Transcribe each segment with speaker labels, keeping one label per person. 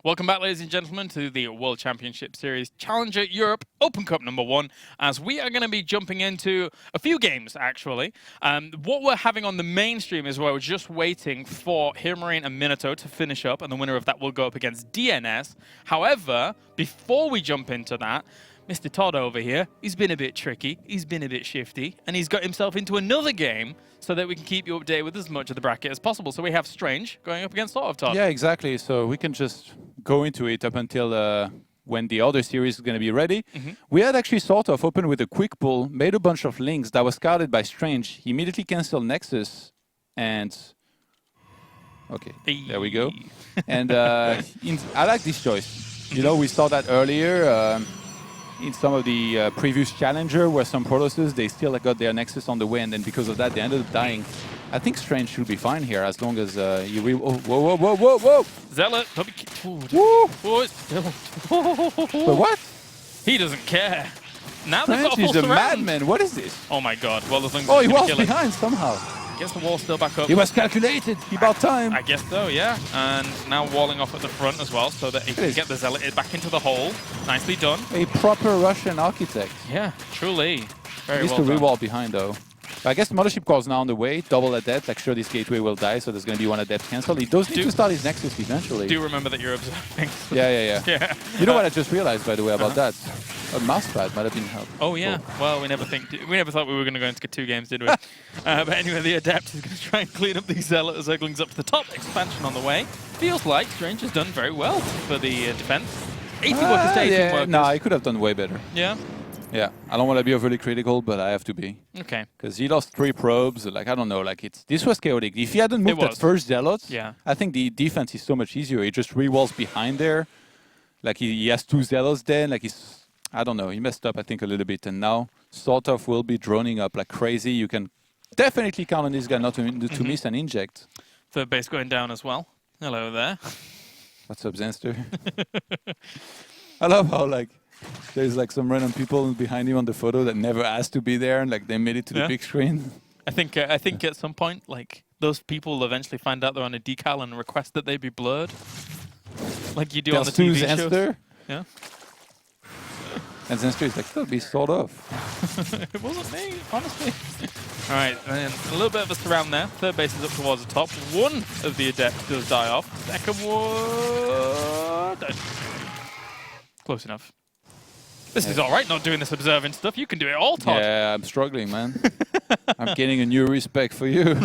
Speaker 1: Welcome back, ladies and gentlemen, to the World Championship Series Challenger Europe Open Cup #1, as we are going to be jumping into a few games, actually. What we're having on the mainstream is where we're just waiting for HeroMarine and Minato to finish up, and the winner of that will go up against DnS. However, before we jump into that, Mr. Todd over here, he's been a bit tricky, he's been a bit shifty, and he's got himself into another game so that we can keep you updated with as much of the bracket as possible. So we have Strange going up against SortOf, Todd.
Speaker 2: Yeah, exactly. So we can just go into it up until when the other series is going to be ready. We had actually SortOf open with a quick pull, made a bunch of links that was scouted by Strange. He immediately canceled Nexus, and okay, there we go. And I like this choice. You know, we saw that earlier. In some of the previous Challenger, where some Protosses, they still got their Nexus on the way, and then because of that, they ended up dying. I think Strange should be fine here, as long as you... Whoa!
Speaker 1: Zealot!
Speaker 2: Woo!
Speaker 1: But
Speaker 2: what?
Speaker 1: He doesn't care. Now they've got a full
Speaker 2: Strange is a
Speaker 1: surround.
Speaker 2: madman. What is this?
Speaker 1: Oh my god. Well, the thing's
Speaker 2: Oh, he
Speaker 1: gonna
Speaker 2: was
Speaker 1: kill it.
Speaker 2: behind somehow.
Speaker 1: Guess the wall's still back up.
Speaker 2: He was calculated. He bought time.
Speaker 1: I guess so, yeah. And now walling off at the front as well, so that he can get the Zealot back into the hole. Nicely done.
Speaker 2: A proper Russian architect.
Speaker 1: Yeah, truly. Very
Speaker 2: He needs
Speaker 1: well
Speaker 2: to
Speaker 1: done.
Speaker 2: re-wall behind, though. I guess the Mothership Core is now on the way. Double Adept. Like, sure, this gateway will die, so there's going to be one Adept cancel. He does need to start his Nexus eventually.
Speaker 1: Do remember that you're observing.
Speaker 2: Yeah. You know what I just realized, by the way, about that? A mousepad might have been helpful.
Speaker 1: Oh yeah. Well, we never thought we were going to go into 2 games, did we? But anyway, the Adept is going to try and clean up these Zealot Zerglings up to the top. Expansion on the way. Feels like Strange has done very well for the defense. 80 workers to 18 workers.
Speaker 2: No, he could have done way better.
Speaker 1: Yeah.
Speaker 2: Yeah, I don't want to be overly critical, but I have to be.
Speaker 1: Okay.
Speaker 2: Because he lost 3 probes. Like, I don't know. Like, this was chaotic. If he hadn't moved that first Zealot, I think the defense is so much easier. He just re-walls behind there. Like, he has 2 Zealots there. Like, I don't know. He messed up, I think, a little bit. And now, SortOf will be droning up like crazy. You can definitely count on this guy not to miss and inject.
Speaker 1: Third base going down as well. Hello there.
Speaker 2: What's up, Zenster? I love how, like, there's like some random people behind him on the photo that never asked to be there, and like they made it to the big screen.
Speaker 1: I think at some point, like, those people will eventually find out they're on a decal and request that they be blurred, like you do on the TV shows. Yeah.
Speaker 2: And Zenster is like, that'll be SortOf.
Speaker 1: It wasn't me, honestly. All right, and a little bit of a surround there. Third base is up towards the top. One of the Adepts does die off. Second one... Close enough. This is all right, not doing this observing stuff. You can do it all, Todd.
Speaker 2: Yeah, I'm struggling, man. I'm getting a new respect for you.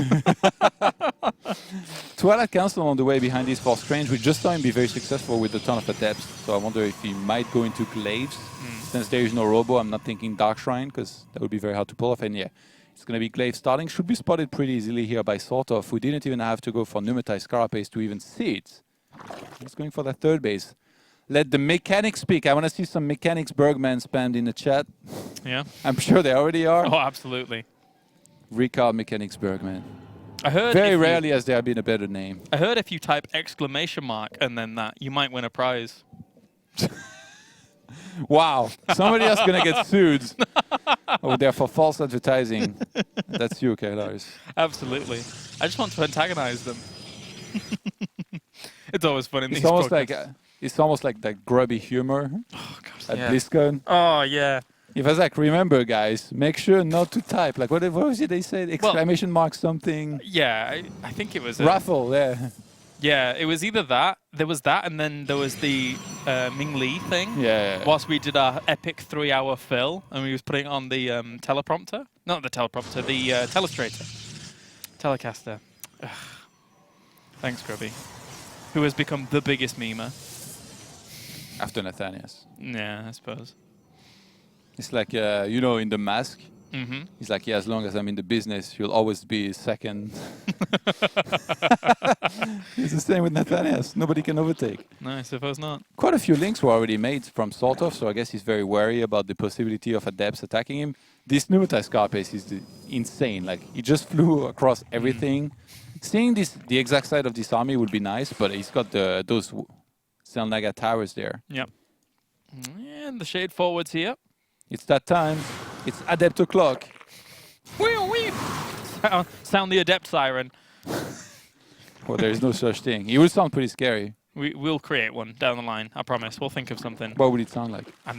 Speaker 2: Twilight Council on the way behind this for Strange. We just saw him be very successful with a ton of Adepts, so I wonder if he might go into Glaives. Since there is no Robo, I'm not thinking Dark Shrine, because that would be very hard to pull off. And yeah, it's going to be Glaive starting. Should be spotted pretty easily here by SortOf. We didn't even have to go for Pneumatized Carapace to even see it. He's going for that third base. Let the mechanics speak. I want to see some mechanics Bergman spammed in the chat.
Speaker 1: Yeah.
Speaker 2: I'm sure they already are.
Speaker 1: Oh, absolutely.
Speaker 2: Ricard Mechanics Bergman.
Speaker 1: I heard
Speaker 2: very rarely has there been a better name.
Speaker 1: I heard if you type ! And then that, you might win a prize.
Speaker 2: Wow. Somebody else going to get sued. Oh, they're for false advertising. That's you, okay, Lars.
Speaker 1: Absolutely. I just want to antagonize them. It's always fun in these
Speaker 2: podcasts. It's almost like that grubby humor at BlizzCon.
Speaker 1: Oh, yeah.
Speaker 2: If I was like, remember, guys, make sure not to type. Like, what was it they said? Exclamation mark something.
Speaker 1: Yeah, I think it was...
Speaker 2: Raffle, yeah.
Speaker 1: Yeah, it was either that. There was that, and then there was the Ming Li thing.
Speaker 2: Yeah.
Speaker 1: Whilst we did our epic 3-hour fill, and we was putting it on the teleprompter. Not the teleprompter, the telestrator. Telecaster. Ugh. Thanks, Grubby. Who has become the biggest memer.
Speaker 2: After Nathanias.
Speaker 1: Yeah, I suppose.
Speaker 2: It's like, you know, in The Mask. He's like, yeah, as long as I'm in the business, you'll always be second. It's the same with Nathanias. Nobody can overtake.
Speaker 1: No, I suppose not.
Speaker 2: Quite a few links were already made from SortOf, so I guess he's very wary about the possibility of Adepts attacking him. This Pneumatized Carapace is insane. Like, he just flew across everything. Seeing the exact side of this army would be nice, but he's got those Zelnaga towers there.
Speaker 1: Yep. And the shade forwards here.
Speaker 2: It's that time. It's Adept o'clock.
Speaker 1: Wee! Sound the Adept siren.
Speaker 2: Well, there is no such thing. He would sound pretty scary.
Speaker 1: We'll create one down the line. I promise. We'll think of something.
Speaker 2: What would it sound like?
Speaker 1: I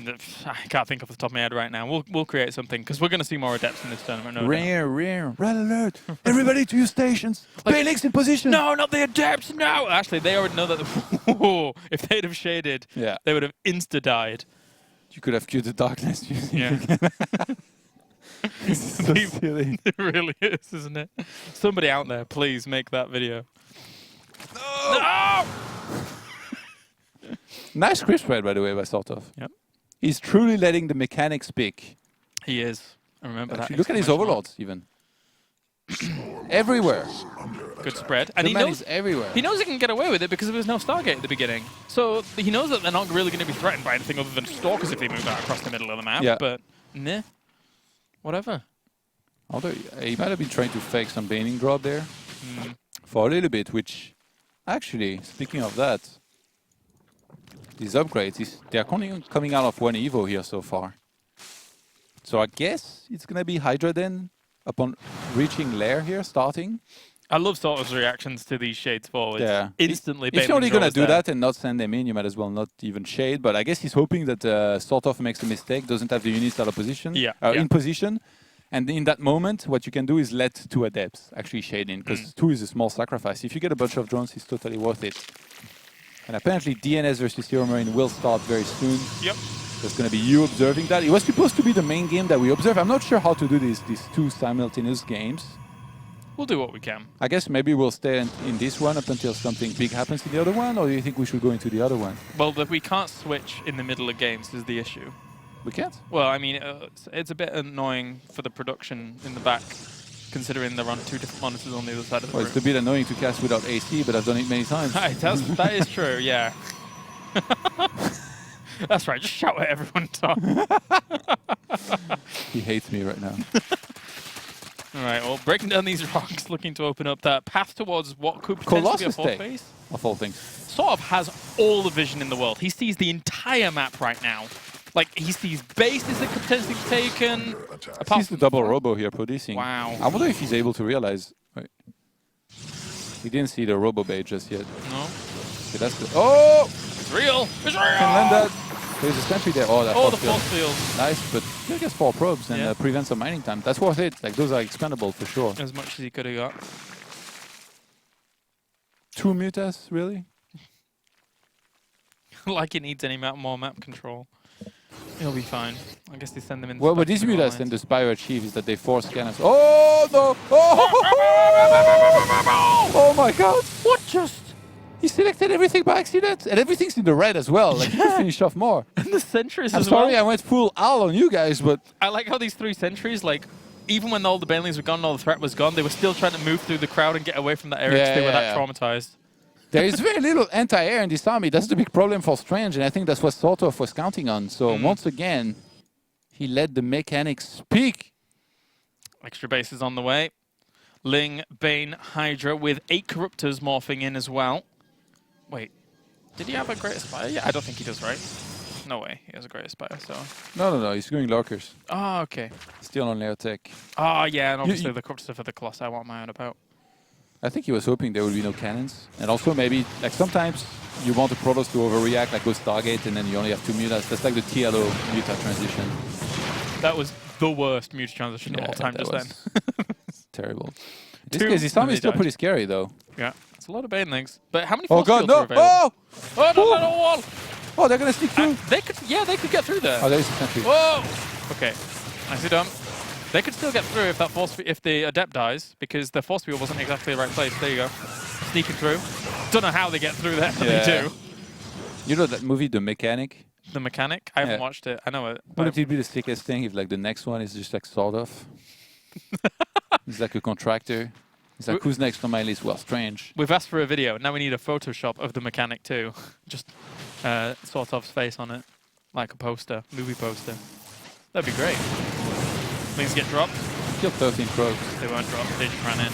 Speaker 1: can't think off the top of my head right now. We'll create something because we're going to see more adepts in this tournament. No doubt.
Speaker 2: Rare. Red alert! Everybody to your stations. Bailix in position.
Speaker 1: No, not the adepts. No. Actually, they already know that. If they'd have shaded,
Speaker 2: Yeah.
Speaker 1: they would have insta died.
Speaker 2: You could have queued the darkness.
Speaker 1: Yeah.
Speaker 2: This is so silly.
Speaker 1: It really is, isn't it? Somebody out there, please make that video. No!
Speaker 2: Nice crisp ride, by the way, by SortOf.
Speaker 1: Yep.
Speaker 2: He's truly letting the mechanics speak.
Speaker 1: He is. I remember
Speaker 2: Actually,
Speaker 1: that.
Speaker 2: look at his
Speaker 1: exclamation mark.
Speaker 2: overlords, even. Everywhere.
Speaker 1: Good spread. And
Speaker 2: The
Speaker 1: he
Speaker 2: man
Speaker 1: knows
Speaker 2: is everywhere.
Speaker 1: he knows he can get away with it because there was no Stargate at the beginning. So he knows that they're not really going to be threatened by anything other than stalkers if they move out across the middle of the map.
Speaker 2: Yeah.
Speaker 1: But, nah. Whatever.
Speaker 2: Although he might have been trying to fake some baning drop there for a little bit, which actually, speaking of that, these upgrades, they're coming out of one Evo here so far. So I guess it's going to be Hydra then upon reaching Lair here, starting.
Speaker 1: I love SortOf's reactions to these shades forwards.
Speaker 2: Yeah.
Speaker 1: Instantly.
Speaker 2: If you're only going to do that and not send them in, you might as well not even shade. But I guess he's hoping that SortOf makes a mistake, doesn't have the units out of position, in position. And in that moment, what you can do is let 2 adepts actually shade in, because 2 is a small sacrifice. If you get a bunch of drones, it's totally worth it. And apparently DnS versus HeroMarine will start very soon.
Speaker 1: Yep.
Speaker 2: There's going to be you observing that. It was supposed to be the main game that we observe. I'm not sure how to do these 2 simultaneous games.
Speaker 1: We'll do what we can.
Speaker 2: I guess maybe we'll stay in this one up until something big happens in the other one, or do you think we should go into the other one?
Speaker 1: Well, we can't switch in the middle of games is the issue.
Speaker 2: We can't?
Speaker 1: Well, I mean, it's a bit annoying for the production in the back, considering they're on 2 different monitors on the other side of the
Speaker 2: Well,
Speaker 1: room.
Speaker 2: it's a bit annoying to cast without AC, but I've done it many times.
Speaker 1: That is true, yeah. That's right, just shout at everyone, Tom.
Speaker 2: He hates me right now.
Speaker 1: All right, well, breaking down these rocks, looking to open up that path towards what could potentially be a
Speaker 2: Colossus
Speaker 1: fourth
Speaker 2: take,
Speaker 1: base.
Speaker 2: of all things.
Speaker 1: SortOf has all the vision in the world. He sees the entire map right now. Like, he sees bases that could potentially be taken.
Speaker 2: He's the double robo here producing.
Speaker 1: Wow.
Speaker 2: I wonder if he's able to realize. Wait. He didn't see the robo bait just yet.
Speaker 1: No.
Speaker 2: Okay, that's the. Oh!
Speaker 1: It's real! It's real!
Speaker 2: Can land that. There's a sentry there. Oh, that
Speaker 1: Oh, the
Speaker 2: force
Speaker 1: force
Speaker 2: field.
Speaker 1: field.
Speaker 2: Nice, but still gets 4 probes and prevents some mining time. That's worth it. Like, those are expendable for sure.
Speaker 1: As much as he could have got.
Speaker 2: 2 mutas, really?
Speaker 1: Like it needs any more map control. He'll be fine. I guess they send them in.
Speaker 2: Well, what these mutas and the Spire achieve is that they force scanners. Oh, no! Oh! Oh my god!
Speaker 1: What just?
Speaker 2: He selected everything by accident, and everything's in the red as well. Like, you finish off more.
Speaker 1: And the sentries
Speaker 2: I'm
Speaker 1: as
Speaker 2: sorry,
Speaker 1: well.
Speaker 2: I went full owl on you guys, but
Speaker 1: I like how these 3 sentries, like, even when all the banelings were gone and all the threat was gone, they were still trying to move through the crowd and get away from that area because they were that traumatized.
Speaker 2: there is very little anti-air in this army. That's the big problem for Strange, and I think that's what SortOf was counting on. So once again, he let the mechanics speak.
Speaker 1: Extra bases on the way. Ling, Bane, Hydra with 8 Corruptors morphing in as well. Wait, did he have a Great Aspire? Yeah, I don't think he does, right? No way, he has a Great Aspire, so...
Speaker 2: No, he's going lurkers.
Speaker 1: Oh, okay.
Speaker 2: Still on layer tech.
Speaker 1: Oh, yeah, and obviously the Corruptors are for the Colossi, what am I on about?
Speaker 2: I think he was hoping there would be no cannons. And also maybe, like sometimes you want the Protoss to overreact, like go Stargate, and then you only have 2 mutas. That's like the TLO muta transition.
Speaker 1: That was the worst muta transition of all time just then.
Speaker 2: Terrible. In this case, this army is still pretty scary, though.
Speaker 1: Yeah, it's a lot of banelings. But how many
Speaker 2: Oh
Speaker 1: force
Speaker 2: god,
Speaker 1: fields are
Speaker 2: no!
Speaker 1: available?
Speaker 2: Oh!
Speaker 1: Oh, no, no, wall!
Speaker 2: Oh, they're gonna sneak through!
Speaker 1: They could get through there.
Speaker 2: Oh, there is a sentry.
Speaker 1: Whoa! Okay, nicely done. They could still get through if that if the adept dies, because the force field wasn't exactly the right place. There you go. Sneaking through. Don't know how they get through there, but they do.
Speaker 2: You know that movie, The Mechanic?
Speaker 1: The Mechanic? I haven't watched it. I know it.
Speaker 2: Wouldn't it be the sickest thing if like the next one is just like SortOf? He's like a contractor. He's like, who's next on my list? Well, Strange.
Speaker 1: We've asked for a video. Now we need a Photoshop of the Mechanic too. Just SortOf's face on it. Like a poster. Movie poster. That'd be great. Things get dropped.
Speaker 2: Still 13 probes.
Speaker 1: They weren't dropped. They just ran in.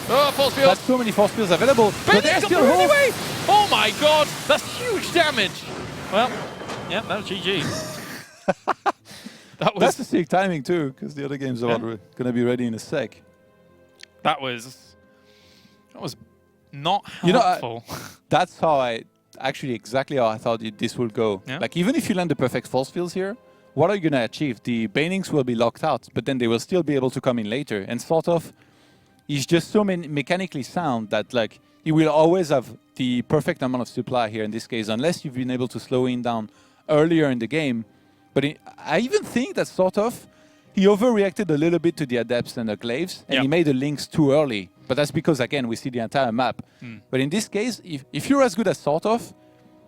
Speaker 1: Oh, force field!
Speaker 2: That's so many force fields available. But they're still
Speaker 1: through
Speaker 2: home.
Speaker 1: anyway! Oh my god! That's huge damage! Well, yeah, that was GG.
Speaker 2: That's the sick timing too, because the other games are going to be ready in a sec.
Speaker 1: That was Not
Speaker 2: You know,
Speaker 1: helpful.
Speaker 2: that's how actually exactly how I thought this would go.
Speaker 1: Yeah.
Speaker 2: Like, even if you land the perfect force fields here, what are you going to achieve? The Banings will be locked out, but then they will still be able to come in later. And SortOf is just so mechanically sound that, like, he will always have the perfect amount of supply here in this case, unless you've been able to slow him down earlier in the game. But I even think that SortOf, he overreacted a little bit to the Adepts and the Glaives, and he made the links too early. But that's because, again, we see the entire map. But in this case, if you're as good as SortOf,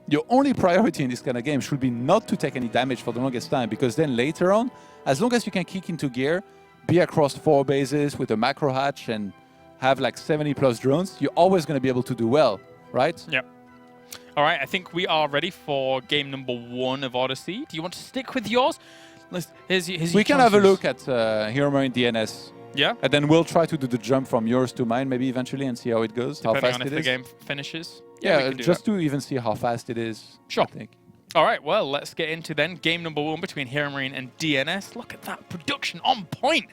Speaker 2: your only priority in this kind of game should be not to take any damage for the longest time, because then later on, as long as you can kick into gear, be across 4 bases with a macro hatch and have like 70 plus drones, you're always going to be able to do well, right?
Speaker 1: Yep. All right, I think we are ready for game number 1 of Odyssey. Do you want to stick with yours? Here's
Speaker 2: we can have a look at HeroMarine DnS.
Speaker 1: Yeah?
Speaker 2: And then we'll try to do the jump from yours to mine maybe eventually and see how it goes,
Speaker 1: Depending
Speaker 2: how fast
Speaker 1: on if
Speaker 2: it is.
Speaker 1: the game finishes.
Speaker 2: Yeah, just to even see how fast it is,
Speaker 1: Sure.
Speaker 2: I think.
Speaker 1: All right, well, let's get into then game number 1 between HeroMarine and DnS. Look at that production on point.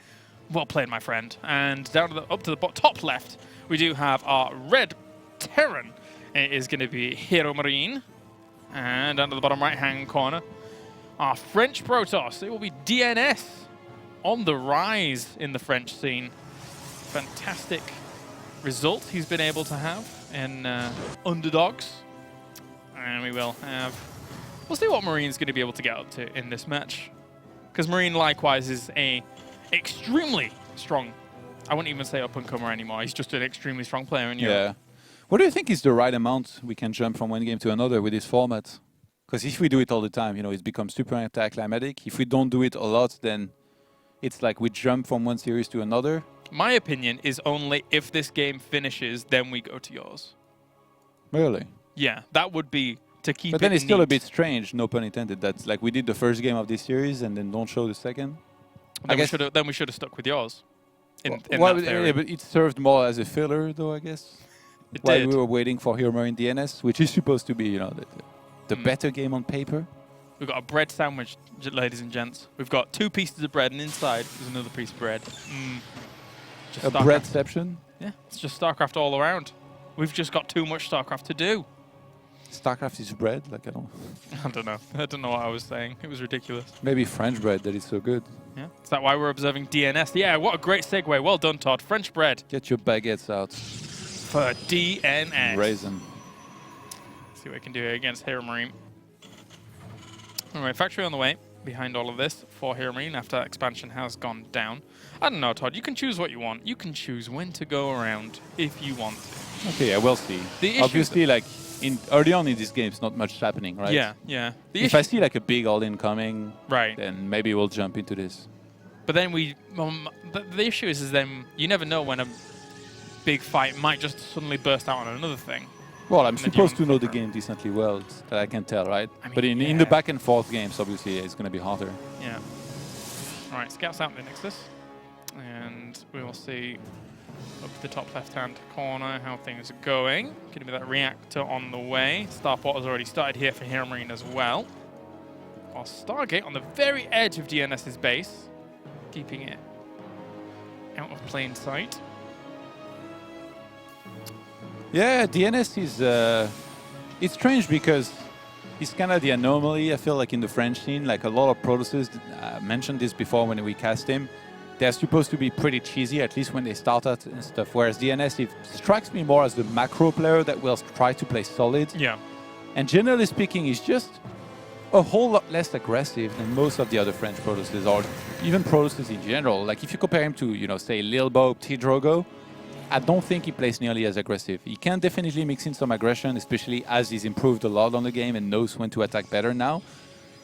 Speaker 1: Well played, my friend. And down to up to the top left, we do have our red Terran. It is going to be HeroMarine. And down to the bottom right-hand corner, our French Protoss. It will be DnS on the rise in the French scene. Fantastic result he's been able to have in underdogs. And we will have... We'll see what Marine's going to be able to get up to in this match. Because Marine, likewise, is a extremely strong... I wouldn't even say up-and-comer anymore. He's just an extremely strong player in Europe.
Speaker 2: Yeah. What do you think is the right amount we can jump from one game to another with this format? Because if we do it all the time, you know, it becomes super anticlimactic. If we don't do it a lot, then it's like we jump from one series to another.
Speaker 1: My opinion is only if this game finishes, then we go to yours.
Speaker 2: Really?
Speaker 1: Yeah, that would be to keep it
Speaker 2: But then it's still a
Speaker 1: neat.
Speaker 2: bit strange, no pun intended. That's like we did the first game of this series and then don't show the second.
Speaker 1: Then we should have stuck with yours. In
Speaker 2: well,
Speaker 1: that theory.
Speaker 2: yeah, but it served more as a filler, though, I guess.
Speaker 1: It
Speaker 2: While
Speaker 1: did.
Speaker 2: we were waiting for HeroMarine DnS, which is supposed to be, you know, the better game on paper.
Speaker 1: We've got a bread sandwich, ladies and gents. We've got 2 pieces of bread, and inside is another piece of bread. Just
Speaker 2: A
Speaker 1: StarCraft.
Speaker 2: breadception.
Speaker 1: Yeah, it's just StarCraft all around. We've just got too much StarCraft to do.
Speaker 2: StarCraft is bread? Like, I don't...
Speaker 1: I don't know. I don't know what I was saying. It was ridiculous.
Speaker 2: Maybe French bread that is so good.
Speaker 1: Yeah. Is that why we're observing DnS? Yeah, what a great segue. Well done, Todd. French bread
Speaker 2: Get your baguettes out.
Speaker 1: for DnS.
Speaker 2: Raisin.
Speaker 1: See what we can do here against HeroMarine. Alright, factory on the way behind all of this for HeroMarine after expansion has gone down. I don't know, Todd. You can choose what you want. You can choose when to go around if you want to.
Speaker 2: Okay, yeah, we'll see.
Speaker 1: The issue
Speaker 2: Obviously, like, early on in this game, it's not much happening, right?
Speaker 1: Yeah, yeah.
Speaker 2: If I see, like, a big all-in coming,
Speaker 1: right.
Speaker 2: then maybe we'll jump into this.
Speaker 1: But then the issue is then you never know when a big fight might just suddenly burst out on another thing.
Speaker 2: Well, I'm
Speaker 1: And then
Speaker 2: supposed
Speaker 1: you
Speaker 2: to know the
Speaker 1: confirm.
Speaker 2: game decently well, that I can tell, right?
Speaker 1: I mean,
Speaker 2: But in
Speaker 1: yeah.
Speaker 2: the back and forth games, obviously, it's going to be harder.
Speaker 1: Yeah. All right, scouts out the Nexus. And we will see up the top left-hand corner how things are going. Going to be that reactor on the way. Starport has already started here for HeroMarine as well. While Stargate on the very edge of DNS's base, keeping it out of plain sight.
Speaker 2: Yeah, DNS is... it's strange because it's kind of the anomaly, I feel like, in the French scene. Like, a lot of Protoss mentioned this before when we cast him. They're supposed to be pretty cheesy, at least when they start out and stuff. Whereas DNS, it strikes me more as the macro player that will try to play solid.
Speaker 1: Yeah.
Speaker 2: And generally speaking, he's just a whole lot less aggressive than most of the other French Protosses, or even Protosses in general. Like, if you compare him to, you know, say, Lil Bob, T-Drogo, I don't think he plays nearly as aggressive. He can definitely mix in some aggression, especially as he's improved a lot on the game and knows when to attack better now.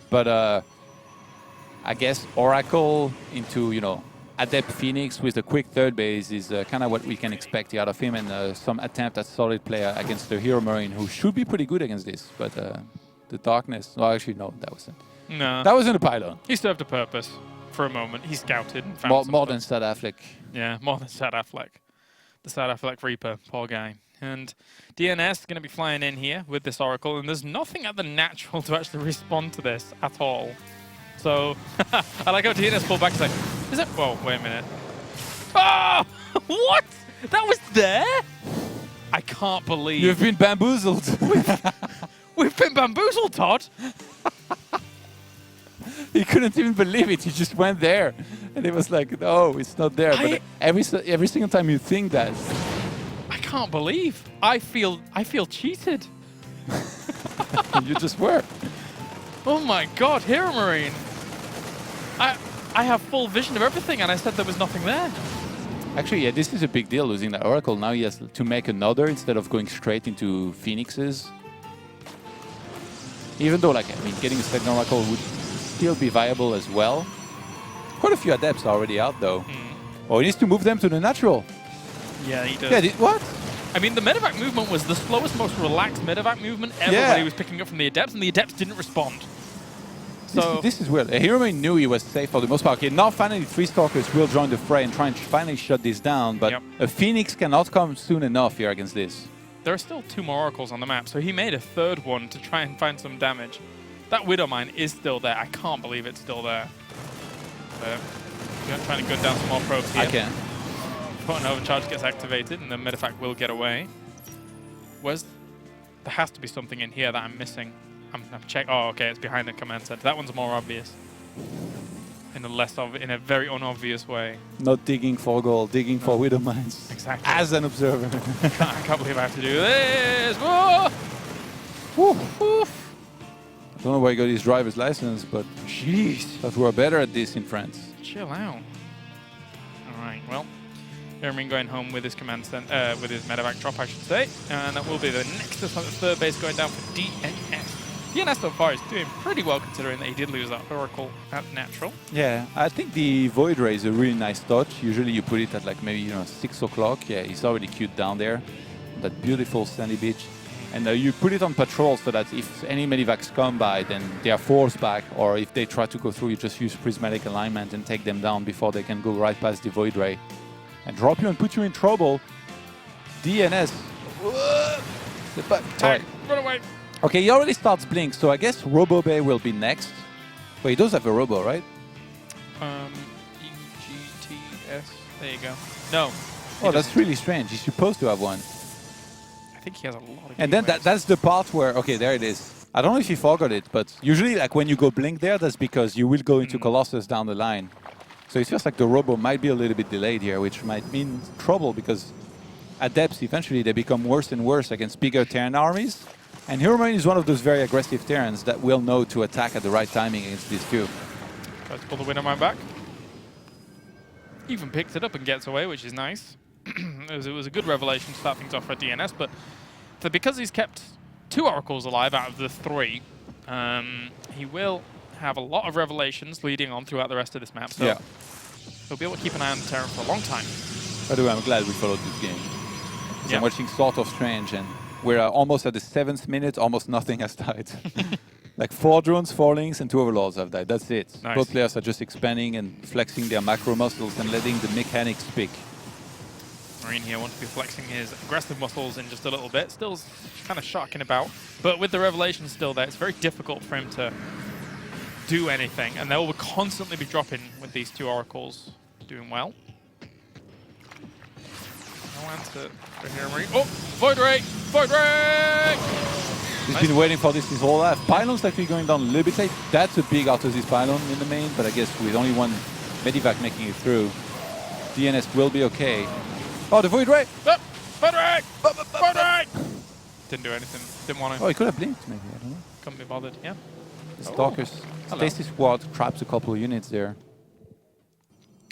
Speaker 2: But I guess Oracle into, you know, Adept Phoenix with a quick third base is kind of what we can expect out of him, and some attempt at solid player against the HeroMarine, who should be pretty good against this. But the Darkness... Well, actually, no, that wasn't.
Speaker 1: No.
Speaker 2: That wasn't a pylon.
Speaker 1: He served a purpose for a moment. He scouted and found
Speaker 2: More
Speaker 1: something.
Speaker 2: than Sad Affleck.
Speaker 1: Yeah, more than Sad Affleck. The Sad Affleck Reaper, poor guy. And DNS is going to be flying in here with this Oracle, and there's nothing at the natural to actually respond to this at all. So, I like how DNS pulled back and like, is that... Whoa, wait a minute. Oh! What? That was there? I can't believe...
Speaker 2: You've been bamboozled.
Speaker 1: We've been bamboozled, Todd.
Speaker 2: He couldn't even believe it. He just went there. And it was like, no, it's not there. But every single time you think that...
Speaker 1: I can't believe. I feel cheated.
Speaker 2: You just were.
Speaker 1: Oh my God, HeroMarine. I have full vision of everything, and I said there was nothing there.
Speaker 2: Actually, yeah, this is a big deal, losing that Oracle. Now he has to make another instead of going straight into Phoenixes. Even though, like, I mean, getting a second Oracle would still be viable as well. Quite a few Adepts are already out, though. Oh, he needs to move them to the natural.
Speaker 1: Yeah, he does.
Speaker 2: Yeah, what?
Speaker 1: I mean, the medevac movement was the slowest, most relaxed medevac movement everybody was picking up from the Adepts, and the Adepts didn't respond. So
Speaker 2: this is weird. HeroMarine knew he was safe for the most part. Okay, now finally 3 Stalkers will join the fray and try and finally shut this down, but a Phoenix cannot come soon enough here against this.
Speaker 1: There are still 2 more Oracles on the map, so he made a 3rd one to try and find some damage. That Widow Mine is still there. I can't believe it's still there. But we're trying to go down some more probes here.
Speaker 2: I can.
Speaker 1: An overcharge gets activated, and the medevac will get away. There has to be something in here that I'm missing. I'm check. Oh, okay, it's behind the command center. That one's more obvious. In a very unobvious way.
Speaker 2: Not digging for gold, digging for Widow Mines.
Speaker 1: Exactly.
Speaker 2: As an observer.
Speaker 1: I can't believe I have to do this. Whoa! Woof, woof.
Speaker 2: I don't know why he got his driver's license, but
Speaker 1: jeez,
Speaker 2: thought we were better at this in France.
Speaker 1: Chill out. All right, well. HeroMarine going home with his command center, with his medevac drop, I should say, and that will be the next 3rd base going down for DnS. DnS so far is doing pretty well considering that he did lose that Oracle at natural. Yeah,
Speaker 2: I think the Void Ray is a really nice touch. Usually you put it at like maybe 6 o'clock. Yeah, he's already queued down there, that beautiful sandy beach, and you put it on patrol so that if any medevacs come by, then they are forced back, or if they try to go through, you just use prismatic alignment and take them down before they can go right past the Void Ray. And drop you and put you in trouble. DnS.
Speaker 1: Right. Run away.
Speaker 2: Okay, he already starts Blink, so I guess Robo Bay will be next. But he does have a Robo, right?
Speaker 1: EGTS. There you go. No.
Speaker 2: Oh, that's really strange. He's supposed to have one.
Speaker 1: I think he has a lot of.
Speaker 2: And then that's the part where, okay, there it is. I don't know if he forgot it, but usually, like when you go Blink there, that's because you will go into Colossus down the line. So it feels like the Robo might be a little bit delayed here, which might mean trouble because Adepts, eventually, they become worse and worse against bigger Terran armies. And HeroMarine is one of those very aggressive Terrans that will know to attack at the right timing against these two.
Speaker 1: Tries to pull the Widow Mine back. Even picks it up and gets away, which is nice. It was a good revelation to start things off for DnS, but because he's kept 2 Oracles alive out of the 3, he will have a lot of revelations leading on throughout the rest of this map, so he'll be able to keep an eye on the Terran for a long time.
Speaker 2: By the way, I'm glad we followed this game. So I'm watching SortOf Strange, and we're almost at the 7th minute, almost nothing has died. Like 4 drones, 4 links, and 2 overlords have died. That's it.
Speaker 1: Nice.
Speaker 2: Both players are just expanding and flexing their macro muscles and letting the mechanics speak.
Speaker 1: Marine here wants to be flexing his aggressive muscles in just a little bit. Still kind of shocking about, but with the revelation still there, it's very difficult for him to do anything, and they will constantly be dropping with these 2 Oracles doing well. No answer for HeroMarine. Oh, Void Ray! Void Ray!
Speaker 2: He's been waiting for this his whole life. Pylon's actually going down a little bit late. That's a big Autosys pylon in the main, but I guess with only 1 medevac making it through, DnS will be okay. Oh, the Void Ray!
Speaker 1: Oh, Void Ray! Void Ray! Didn't do anything. Didn't want to.
Speaker 2: Oh, he could have blinked maybe, I don't know.
Speaker 1: Couldn't be bothered, yeah.
Speaker 2: The Stalkers. Stasis Squad traps a couple of units there.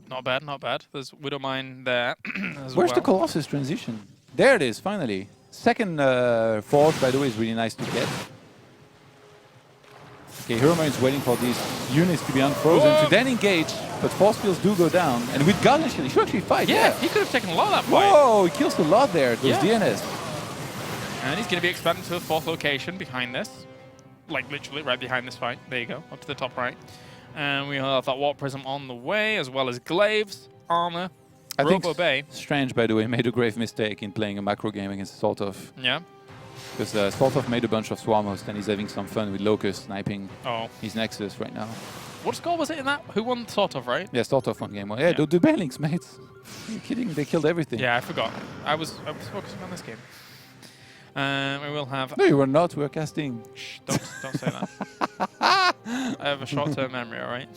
Speaker 1: Not bad, not bad. There's Widow Mine there as
Speaker 2: Where's the Colossus transition? There it is, finally. Second forge, by the way, is really nice to get. Okay, HeroMarine's waiting for these units to be unfrozen to then engage, but force fields do go down. And with Guardian Shield, he should actually fight.
Speaker 1: Yeah, he could have taken a lot of that fight.
Speaker 2: Whoa, he kills a lot there, those DnS.
Speaker 1: And he's going to be expanding to a 4th location behind this. Like literally right behind this fight. There you go, up to the top right. And we have that Warp Prism on the way, as well as glaives, armor, Robo Bay.
Speaker 2: Strange, by the way, made a grave mistake in playing a macro game against SortOf.
Speaker 1: Yeah.
Speaker 2: Because SortOf made a bunch of Swarm Hosts and he's having some fun with Locust sniping his Nexus right now.
Speaker 1: What score was it in that? Who won SortOf, right?
Speaker 2: Yeah, SortOf won game 1. Yeah, the Bailings, mates. Are you kidding? They killed everything.
Speaker 1: Yeah, I forgot. I was focusing on this game. We will have...
Speaker 2: No, you were not. We were casting.
Speaker 1: Shh, don't say that. I have a short-term memory, all right?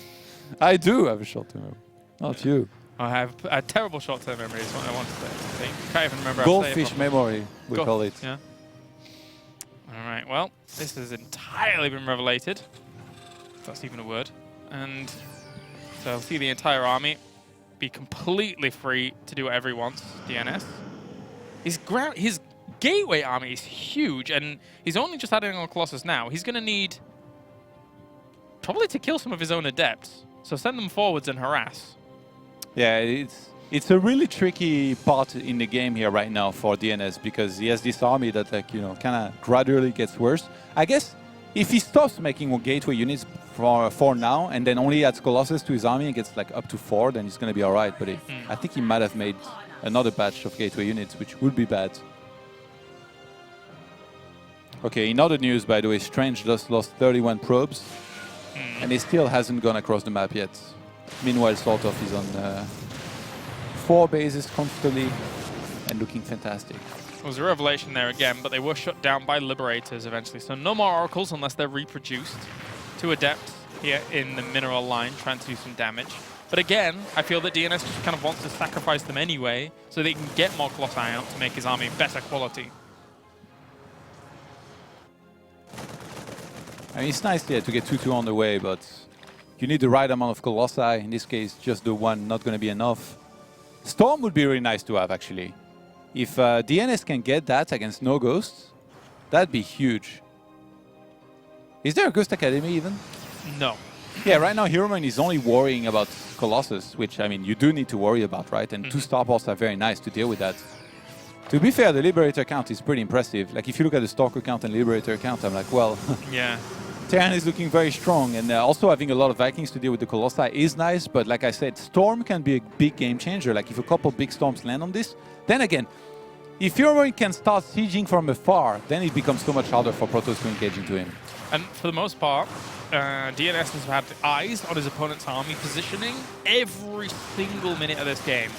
Speaker 2: I do have a short-term memory. Not you.
Speaker 1: I have a terrible short-term memory is what I want to say. I think. Can't even remember how to say it
Speaker 2: Goldfish
Speaker 1: properly.
Speaker 2: memory, we call it.
Speaker 1: Yeah. All right, well, this has entirely been revelated. If that's even a word. And so I'll see the entire army be completely free to do whatever he wants, DnS. His gateway army is huge, and he's only just adding on Colossus now. He's going to need probably to kill some of his own adepts. So send them forwards and harass.
Speaker 2: Yeah, it's a really tricky part in the game here right now for DnS because he has this army that, like, you know, kind of gradually gets worse. I guess if he stops making more gateway units for now and then only adds Colossus to his army and gets like up to 4, then he's going to be all right. But I think he might have made another batch of gateway units, which would be bad. Okay, in other news, by the way, Strange just lost 31 probes and he still hasn't gone across the map yet. Meanwhile, SortOf is on 4 bases constantly and looking fantastic.
Speaker 1: It was a revelation there again, but they were shut down by Liberators eventually. So no more Oracles unless they're reproduced. 2 Adepts here in the mineral line trying to do some damage. But again, I feel that DnS just kind of wants to sacrifice them anyway so they can get more Colossi out to make his army better quality.
Speaker 2: I mean, it's nice, yeah, to get 2-2 on the way, but you need the right amount of Colossi. In this case, just the 1 not going to be enough. Storm would be really nice to have, actually. If DnS can get that against no Ghosts, that'd be huge. Is there a Ghost Academy even?
Speaker 1: No.
Speaker 2: Yeah, right now HeroMarine is only worrying about Colossus, which, I mean, you do need to worry about, right? And 2 starports are very nice to deal with that. To be fair, the Liberator count is pretty impressive. Like, if you look at the Stalker count and Liberator count, I'm like, well,
Speaker 1: yeah.
Speaker 2: Terran is looking very strong, and also having a lot of Vikings to deal with the Colossi is nice, but like I said, Storm can be a big game changer. Like, if a couple big Storms land on this, then again, if HeroMarine can start sieging from afar, then it becomes so much harder for Protoss to engage into him.
Speaker 1: And for the most part, DnS has had eyes on his opponent's army positioning every single minute of this game.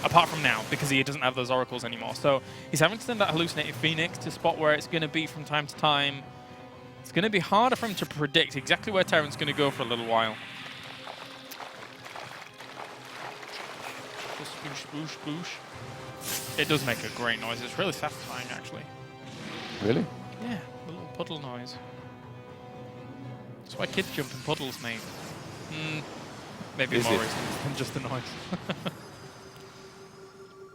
Speaker 1: Apart from now, because he doesn't have those Oracles anymore. So he's having to send that Hallucinating Phoenix to spot where it's going to be from time to time. It's going to be harder for him to predict exactly where Terran's going to go for a little while. Boosh, boosh, boosh. It does make a great noise. It's really satisfying, actually.
Speaker 2: Really?
Speaker 1: Yeah, the little puddle noise. That's why kids jump in puddles, mate. Maybe more reason than just the noise.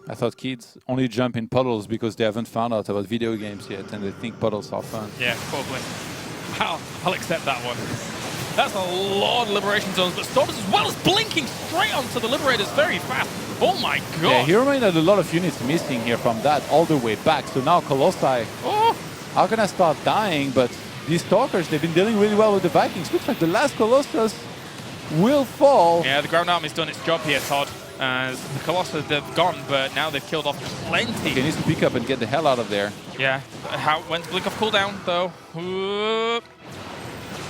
Speaker 2: I thought kids only jump in puddles because they haven't found out about video games yet and they think puddles are fun.
Speaker 1: Yeah, probably. I'll accept that one. That's a lot of Liberation Zones, but Stormers as well as blinking straight onto the Liberators very fast. Oh my god!
Speaker 2: Yeah, HeroMarine had a lot of units missing here from that all the way back. So now Colossi are gonna start dying, but these Stalkers, they've been dealing really well with the Vikings. Looks like the last Colossus will fall.
Speaker 1: Yeah, the ground army's done its job here, Todd. The Colossus, they've gone, but now they've killed off plenty.
Speaker 2: They need to pick up and get the hell out of there.
Speaker 1: Yeah. When's Blink off cooldown, though? Whoop.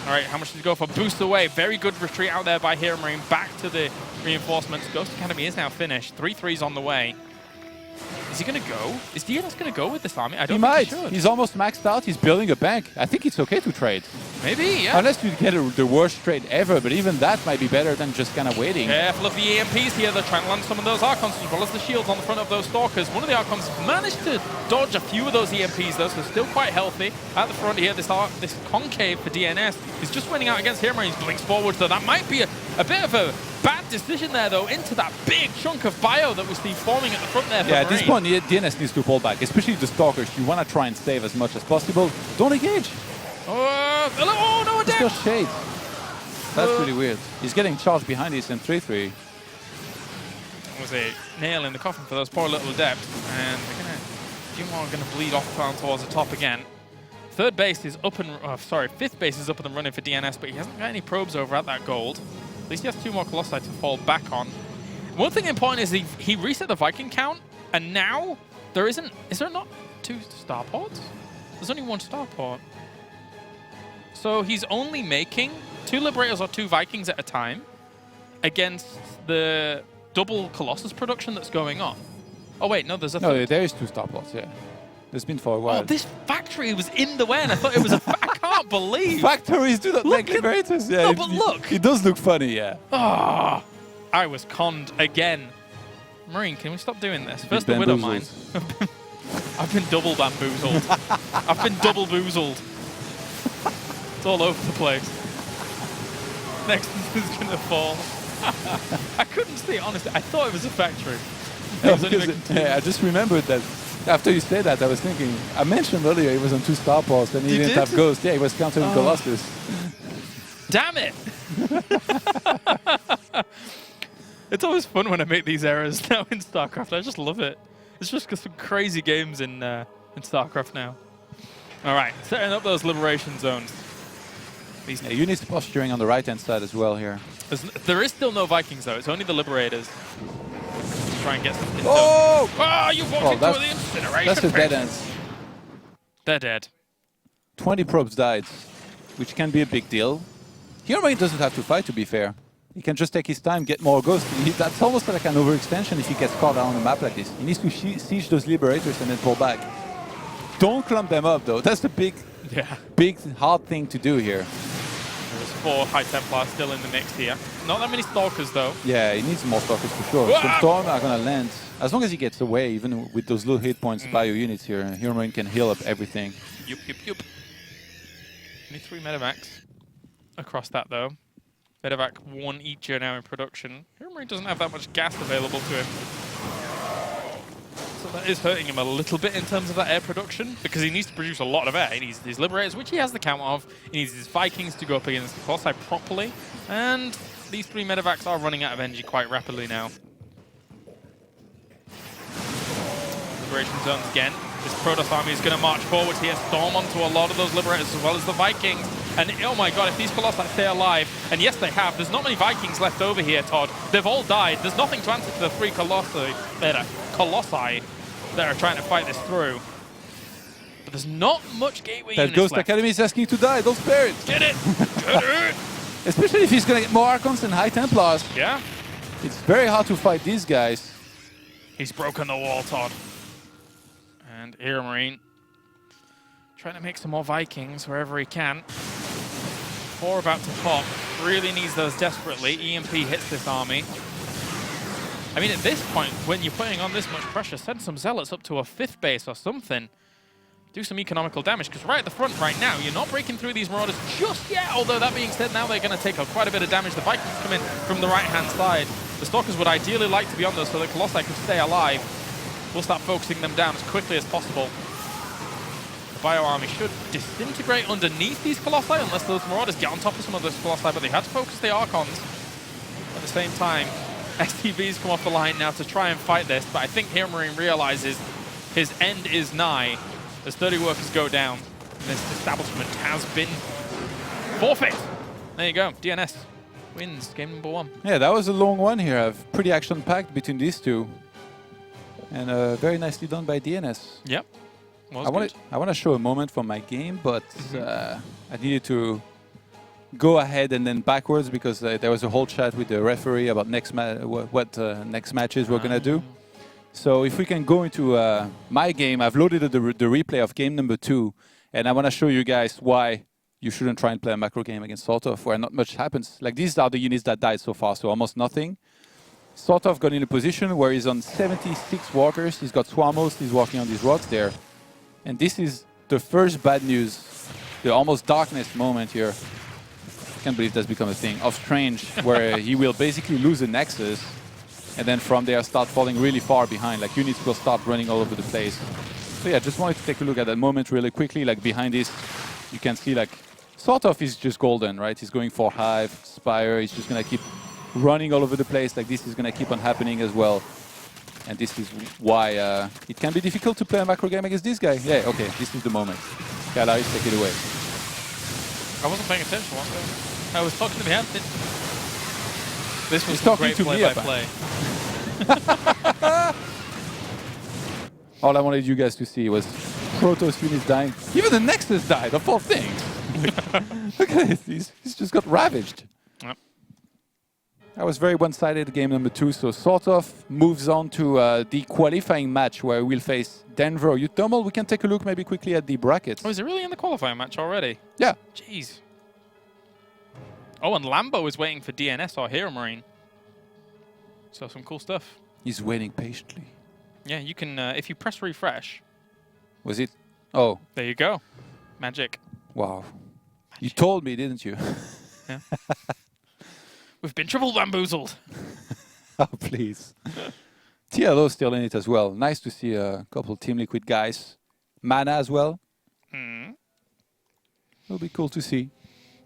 Speaker 1: All right, how much did he go for? Boost away. Very good retreat out there by HeroMarine. Back to the reinforcements. Ghost Academy is now finished. 3-3's on the way. Is he going to go? Is DnS going to go with this army? I don't think he should.
Speaker 2: He's almost maxed out. He's building a bank. I think it's okay to trade.
Speaker 1: Maybe, yeah.
Speaker 2: Unless you get the worst trade ever, but even that might be better than just kind of waiting.
Speaker 1: Careful of the EMPs here. They're trying to land some of those Archons as well as the shields on the front of those Stalkers. One of the Archons managed to dodge a few of those EMPs though, so still quite healthy. At the front here, this concave for DnS is just winning out against HeroMarine. Blinks forward, so that might be a bit of a bad decision there though, into that big chunk of bio that we see forming at the front there for
Speaker 2: Yeah, at this
Speaker 1: Marine.
Speaker 2: point, DnS needs to pull back, especially the Stalkers. You want to try and save as much as possible. Don't engage.
Speaker 1: Oh, no,
Speaker 2: It's just shade. That's really weird. He's getting charged behind this in 3-3.
Speaker 1: It was a nail in the coffin for those poor little adepts, and they're gonna, a few more are going to bleed off down towards the top again. Third base is up and, fifth base is up and running for DnS, but he hasn't got any probes over at that gold. At least he has 2 more Colossi to fall back on. One thing important is he reset the Viking count, and now there isn't, is there not 2 starports? There's only 1 starport. So he's only making 2 Liberators or 2 Vikings at a time against the double Colossus production that's going on. Oh wait, no, there's a third.
Speaker 2: No, there is 2 starports, yeah. It's been for a while.
Speaker 1: Oh, this factory was in the way, and I thought it was a... I can't believe.
Speaker 2: Factories do not like liberators. Yeah,
Speaker 1: No, but look.
Speaker 2: It does look funny, yeah.
Speaker 1: Oh, I was conned again. Marine, can we stop doing this? First the Widow Mine. I've been double bamboozled. I've been double boozled. It's all over the place. Next is going to fall. I couldn't see it, honestly. I thought it was a factory.
Speaker 2: Yeah, I just remembered that after you said that, I was thinking, I mentioned earlier it was on 2 star posts and he didn't have Ghost. Yeah, he was countering Colossus.
Speaker 1: Damn it! It's always fun when I make these errors now in StarCraft. I just love it. It's just some crazy games in StarCraft now. All right, setting up those liberation zones.
Speaker 2: These units posturing on the right-hand side as well here.
Speaker 1: There is still no Vikings, though. It's only the Liberators. Try and get some...
Speaker 2: Oh!
Speaker 1: Oh, you walked into the incineration.
Speaker 2: That's a dead end.
Speaker 1: They're dead.
Speaker 2: 20 probes died, which can be a big deal. HeroMarine doesn't have to fight, to be fair. He can just take his time, get more ghosts. That's almost like an overextension if he gets caught out on a map like this. He needs to siege those Liberators and then pull back. Don't clump them up, though. That's the big, hard thing to do here.
Speaker 1: There's 4 High Templars still in the mix here. Not that many Stalkers, though.
Speaker 2: Yeah, he needs more Stalkers for sure. Some Storm are going to land. As long as he gets away, even with those low hit points bio units here, HeroMarine can heal up everything.
Speaker 1: Yup. Only 3 medevacs across that, though. Medevac 1 each are now in production. HeroMarine doesn't have that much gas available to him. So that is hurting him a little bit in terms of that air production, because he needs to produce a lot of air. He needs his Liberators, which he has the count of. He needs his Vikings to go up against the Colossi properly. And these 3 medevacs are running out of energy quite rapidly now. Liberation zones again. This Protoss army is going to march forward here, storm onto a lot of those Liberators as well as the Vikings. And oh my god, if these Colossi stay alive, and yes they have, there's not many Vikings left over here, Todd. They've all died. There's nothing to answer to the 3 Colossi that are trying to fight this through. But there's not much gateway units
Speaker 2: Ghost
Speaker 1: left.
Speaker 2: Academy is asking to die. Don't spare it.
Speaker 1: Get it! Get it!
Speaker 2: Especially if he's going to get more Archons and High Templars.
Speaker 1: Yeah.
Speaker 2: It's very hard to fight these guys.
Speaker 1: He's broken the wall, Todd. And HeroMarine trying to make some more Vikings wherever he can. 4 about to pop. Really needs those desperately. EMP hits this army. I mean, at this point, when you're putting on this much pressure, send some Zealots up to a 5th base or something. Do some economical damage, because right at the front right now, you're not breaking through these Marauders just yet. Although that being said, now they're going to take quite a bit of damage. The Vikings come in from the right-hand side. The Stalkers would ideally like to be on those so that Colossi can stay alive. We'll start focusing them down as quickly as possible. The Bio Army should disintegrate underneath these Colossi unless those Marauders get on top of some of those Colossi, but they had to focus the Archons. At the same time, STVs come off the line now to try and fight this, but I think HeroMarine realizes his end is nigh as 30 workers go down. This establishment has been forfeit. There you go, DnS wins game number 1.
Speaker 2: Yeah, that was a long one here. Pretty action-packed between these two. And very nicely done by DnS.
Speaker 1: Yep.
Speaker 2: I want to show a moment from my game, but I needed to go ahead and then backwards because there was a whole chat with the referee about next next matches we're going to do. So if we can go into my game, I've loaded the replay of game number 2, and I want to show you guys why you shouldn't try and play a macro game against SortOf, where not much happens. Like, these are the units that died so far, so almost nothing. SortOf got in a position where he's on 76 walkers, he's got Swarmos, he's walking on these rocks there. And this is the first bad news, the almost darkness moment here. I can't believe that's become a thing, of Strange, where he will basically lose a Nexus, and then from there start falling really far behind, like units will start running all over the place. So yeah, just wanted to take a look at that moment really quickly, like behind this, you can see like, SortOf is just golden, right? He's going for Hive, Spire, he's just gonna keep running all over the place, like this is gonna keep on happening as well. And this is why it can be difficult to play a macro game against this guy. Yeah, okay, this is the moment. Kalaris, take it away.
Speaker 1: I wasn't paying attention, was I? I was talking to the captain. This was
Speaker 2: talking
Speaker 1: great
Speaker 2: to me
Speaker 1: play-by-play.
Speaker 2: All I wanted you guys to see was Protoss units dying. Even the Nexus died, of all things. Look at this, he's just got ravaged.
Speaker 1: Yep.
Speaker 2: That was very one-sided game number 2. So SortOf moves on to the qualifying match where we'll face Denver or Utomel. We can take a look maybe quickly at the brackets.
Speaker 1: Oh, is it really in the qualifying match already?
Speaker 2: Yeah.
Speaker 1: Jeez. Oh, and Lambo is waiting for DnS or HeroMarine. So some cool stuff.
Speaker 2: He's waiting patiently.
Speaker 1: Yeah, you can, if you press refresh.
Speaker 2: Was it? Oh.
Speaker 1: There you go. Magic.
Speaker 2: Wow. Magic. You told me, didn't you?
Speaker 1: Yeah. We've been triple bamboozled.
Speaker 2: Oh, please. TLO still in it as well. Nice to see a couple Team Liquid guys. Mana as well. It'll be cool to see.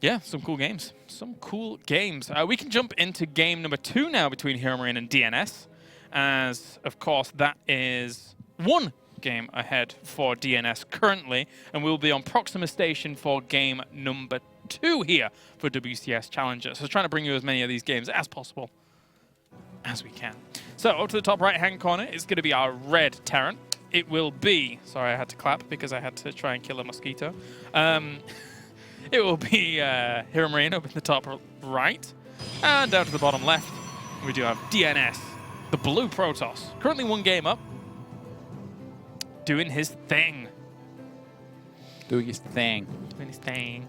Speaker 1: Yeah, some cool games. Some cool games. We can jump into game number 2 now between HeroMarine and DnS, as, of course, that is 1 game ahead for DnS currently, and we'll be on Proxima Station for game number 2 here for WCS Challenger. So trying to bring you as many of these games as possible as we can. So up to the top right-hand corner is going to be our red Terran. It will be... Sorry, I had to clap because I had to try and kill a mosquito. It will be HeroMarine up in the top right. And down to the bottom left, we do have DnS, the blue Protoss. Currently 1 game up. Doing his thing.
Speaker 2: Doing his thing.
Speaker 1: Doing his thing.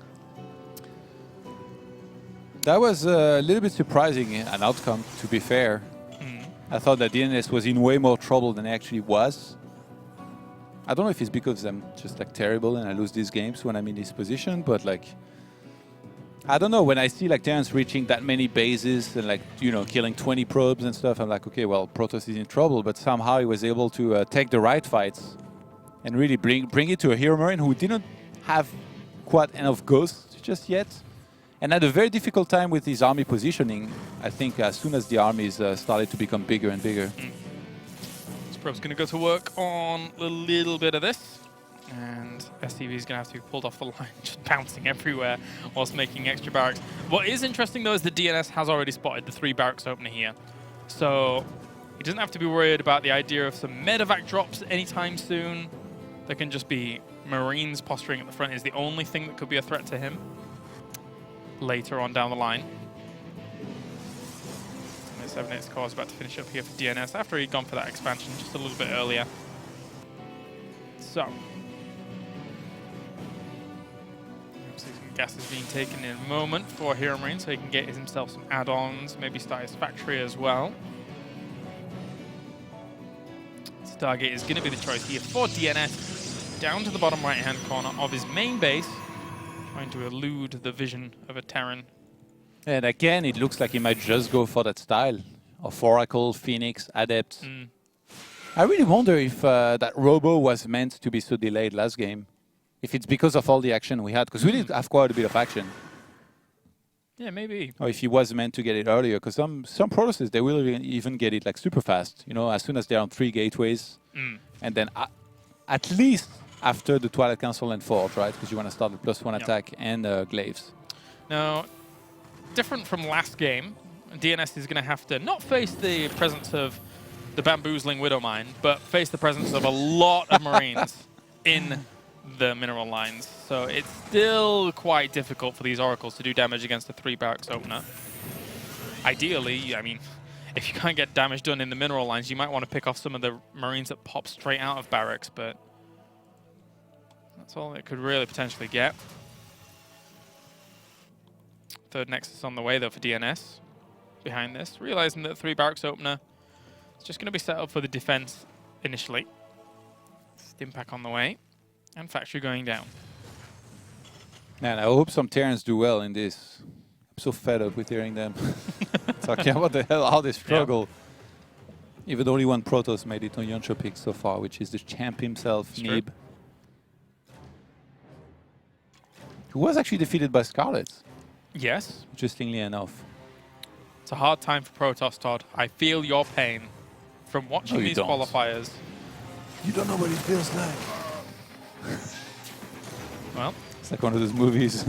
Speaker 2: That was a little bit surprising, an outcome, to be fair. I thought that DnS was in way more trouble than it actually was. I don't know if it's because I'm just like terrible and I lose these games when I'm in this position, but like, I don't know, when I see like Terrans reaching that many bases and like, you know, killing 20 probes and stuff, I'm like, okay, well, Protoss is in trouble, but somehow he was able to take the right fights and really bring it to a HeroMarine who didn't have quite enough ghosts just yet. And had a very difficult time with his army positioning, I think, as soon as the armies started to become bigger and bigger.
Speaker 1: This probe's going to go to work on a little bit of this. And SCV is going to have to be pulled off the line, just bouncing everywhere whilst making extra barracks. What is interesting, though, is the DnS has already spotted the 3 barracks opener here. So he doesn't have to be worried about the idea of some medevac drops anytime soon. There can just be Marines posturing at the front is the only thing that could be a threat to him later on down the line. 7 minutes core is about to finish up here for DnS after he'd gone for that expansion just a little bit earlier. So, some gas is being taken in a moment for HeroMarine so he can get himself some add-ons, maybe start his factory as well. Stargate is going to be the choice here for DnS, down to the bottom right-hand corner of his main base, trying to elude the vision of a Terran.
Speaker 2: And again, it looks like he might just go for that style of Oracle, Phoenix, Adept. I really wonder if that Robo was meant to be so delayed last game. If it's because of all the action we had, because we did have quite a bit of action.
Speaker 1: Yeah, maybe.
Speaker 2: Or if he was meant to get it earlier, because some Protosses, they will even get it like super fast, you know, as soon as they're on 3 gateways. And then at least after the Twilight Council and Forge, right? Because you want to start with +1 attack and glaives.
Speaker 1: Now, different from last game, DnS is going to have to not face the presence of the bamboozling Widowmine, but face the presence of a lot of Marines in the mineral lines. So it's still quite difficult for these Oracles to do damage against a 3 barracks opener. Ideally, I mean, if you can't get damage done in the mineral lines, you might want to pick off some of the Marines that pop straight out of barracks, but that's all it could really potentially get. Third Nexus on the way, though, for DnS behind this. Realizing that 3 barracks opener is just going to be set up for the defense initially. Stimpack on the way. And factory going down.
Speaker 2: Man, I hope some Terrans do well in this. I'm so fed up with hearing them talking about how they struggle. Yeah. Even only 1 Protoss made it on Yoncho pick so far, which is the champ himself, Neeb. Who was actually defeated by Scarlets.
Speaker 1: Yes.
Speaker 2: Interestingly enough.
Speaker 1: It's a hard time for Protoss, Todd. I feel your pain from watching these qualifiers.
Speaker 2: You don't know what it feels like.
Speaker 1: Well,
Speaker 2: it's like one of those movies.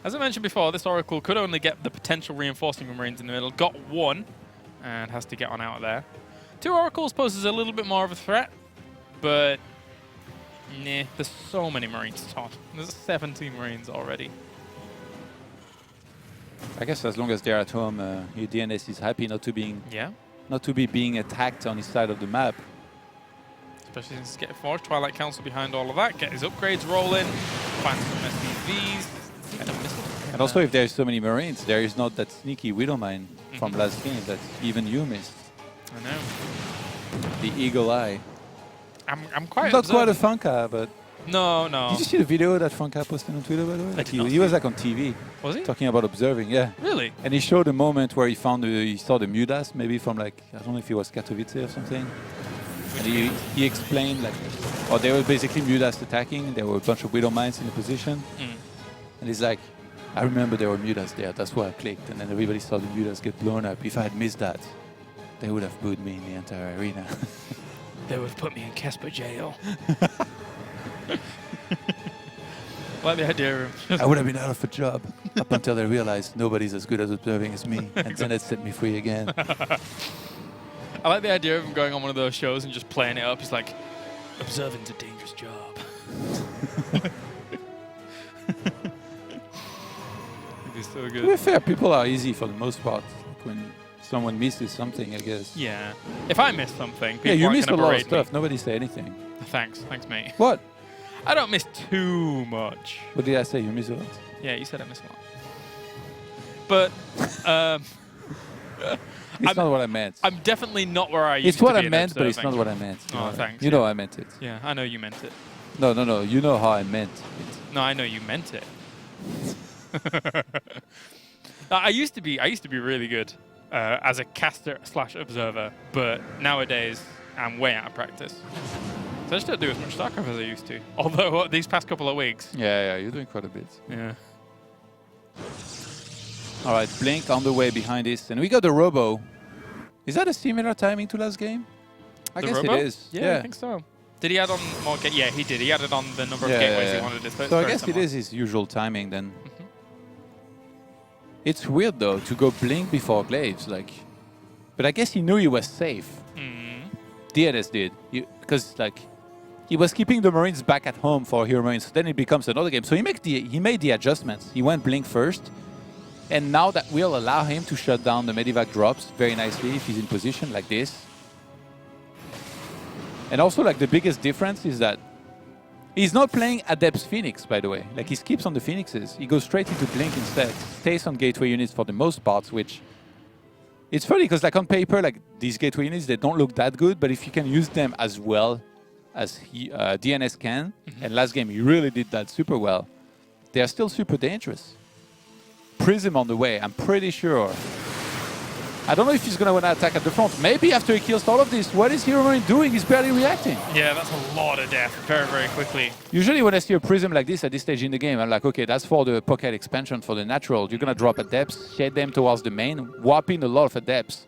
Speaker 1: As I mentioned before, this Oracle could only get the potential reinforcing Marines in the middle. Got 1 and has to get on out of there. 2 Oracles poses a little bit more of a threat, but nah, there's so many Marines, Todd. There's 17 Marines already.
Speaker 2: I guess as long as they're at home, your DnS is happy not to be being attacked on his side of the map.
Speaker 1: Especially since he's getting forged. Twilight Council behind all of that. Get his upgrades rolling. Find some SPVs.
Speaker 2: And also, if there's so many Marines, there is not that sneaky Widowmine from last game that even you missed.
Speaker 1: I know.
Speaker 2: The eagle eye.
Speaker 1: I'm quite
Speaker 2: not quite a Funka, but...
Speaker 1: No.
Speaker 2: Did you see the video that Funka posted on Twitter, by the way? Like he was like on TV.
Speaker 1: Was he?
Speaker 2: Talking about observing, yeah.
Speaker 1: Really?
Speaker 2: And he showed a moment where he saw the Mudas, maybe from like, I don't know if it was Katowice or something. And he explained like, they were basically Mudas attacking. There were a bunch of Widow mines in the position. And he's like, I remember there were Mudas there. That's why I clicked. And then everybody saw the Mudas get blown up. If I had missed that, they would have booed me in the entire arena.
Speaker 1: They would have put me in Casper jail. I like the idea of...
Speaker 2: I would have been out of a job up until they realized nobody's as good at observing as me. And then it set me free again.
Speaker 1: I like the idea of him going on one of those shows and just playing it up. He's like, observing's a dangerous job. It'd be so good.
Speaker 2: To be fair, people are easy for the most part. Like when someone misses something, I guess.
Speaker 1: Yeah. If I miss something, people
Speaker 2: you
Speaker 1: aren't
Speaker 2: missed a
Speaker 1: gonna
Speaker 2: lot of
Speaker 1: berate
Speaker 2: stuff.
Speaker 1: me.
Speaker 2: Nobody say anything.
Speaker 1: Thanks, mate.
Speaker 2: What?
Speaker 1: I don't miss too much.
Speaker 2: What did I say? You miss a lot?
Speaker 1: Yeah, you said I miss a lot. But
Speaker 2: it's not what I meant.
Speaker 1: I'm definitely not where I used to be.
Speaker 2: It's what I meant, but it's not what I meant.
Speaker 1: Oh, thanks.
Speaker 2: You know I meant it.
Speaker 1: Yeah, I know you meant it.
Speaker 2: No. You know how I meant it.
Speaker 1: No, I know you meant it. I used to be really good as a caster / observer, but nowadays I'm way out of practice. So I just don't do as much StarCraft as I used to. Although these past couple of weeks.
Speaker 2: Yeah, you're doing quite a bit.
Speaker 1: Yeah.
Speaker 2: All right, Blink on the way behind this, and we got the Robo. Is that a similar timing to last game? I guess
Speaker 1: Robo?
Speaker 2: it is.
Speaker 1: Yeah, I think so. Did he add on more? Yeah, he did. He added on the number of gateways he wanted.
Speaker 2: So I guess it is his usual timing then. It's weird though to go Blink before Glaives, like. But I guess he knew he was safe. DnS did, because like he was keeping the Marines back at home for HeroMarine. So then it becomes another game. So he made the adjustments. He went Blink first. And now that will allow him to shut down the Medivac drops very nicely if he's in position like this. And also, like, the biggest difference is that he's not playing Adept's Phoenix, by the way. Like, he skips on the Phoenixes. He goes straight into Blink instead. Stays on gateway units for the most parts, which... It's funny, because, like, on paper, like, these gateway units, they don't look that good, but if you can use them as well as DnS can, and last game he really did that super well, they are still super dangerous. Prism on the way, I'm pretty sure. I don't know if he's going to want to attack at the front. Maybe after he kills all of this, what is HeroMarine doing? He's barely reacting.
Speaker 1: Yeah, that's a lot of death very, very quickly.
Speaker 2: Usually when I see a Prism like this at this stage in the game, I'm like, okay, that's for the pocket expansion, for the natural. You're going to drop Adepts, shade them towards the main, warp in a lot of Adepts.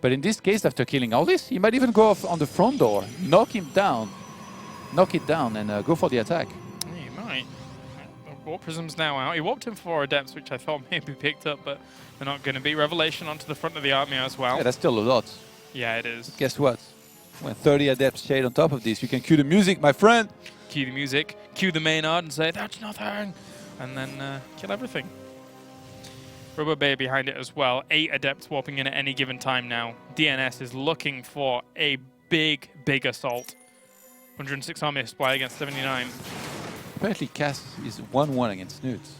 Speaker 2: But in this case, after killing all this, he might even go off on the front door, knock it down, and go for the attack.
Speaker 1: Yeah, he might. Warp Prism's now out. He warped him for Adepts, which I thought maybe picked up, but they're not going to be. Revelation onto the front of the army as well.
Speaker 2: Yeah, that's still a lot.
Speaker 1: Yeah, it is.
Speaker 2: Guess what? When 30 Adepts shade on top of this, you can cue the music, my friend.
Speaker 1: Cue the music, cue the Maynard and say, that's nothing, and then kill everything. Rubber Bay behind it as well. 8 Adepts warping in at any given time now. DnS is looking for a big assault. 106 army supply against 79.
Speaker 2: Apparently Cass is 1-1 against Snoots.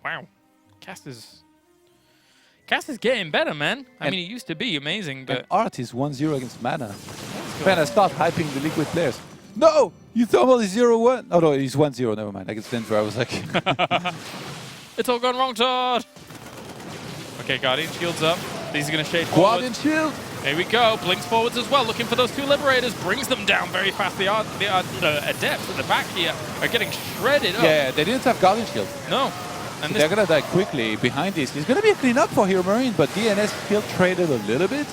Speaker 1: Wow. Cass is getting better, man. I mean, he used to be amazing, but...
Speaker 2: And Art is 1-0 against Mana. Man, I start hyping the Liquid players. No! You thermal is 0-1. Oh, no, he's 1-0. Never mind. Against Denver, I was like...
Speaker 1: It's all gone wrong, Todd! Okay, Guardian Shield's up. These are going to shade
Speaker 2: Guardian
Speaker 1: forward.
Speaker 2: Shield!
Speaker 1: There we go. Blinks forwards as well, looking for those 2 Liberators. Brings them down very fast. The Adepts at the back here are getting shredded up.
Speaker 2: Yeah, they didn't have Guardian Shield.
Speaker 1: No.
Speaker 2: And so they're going to die quickly behind this. It's going to be a clean-up for HeroMarine, but DnS still traded a little bit.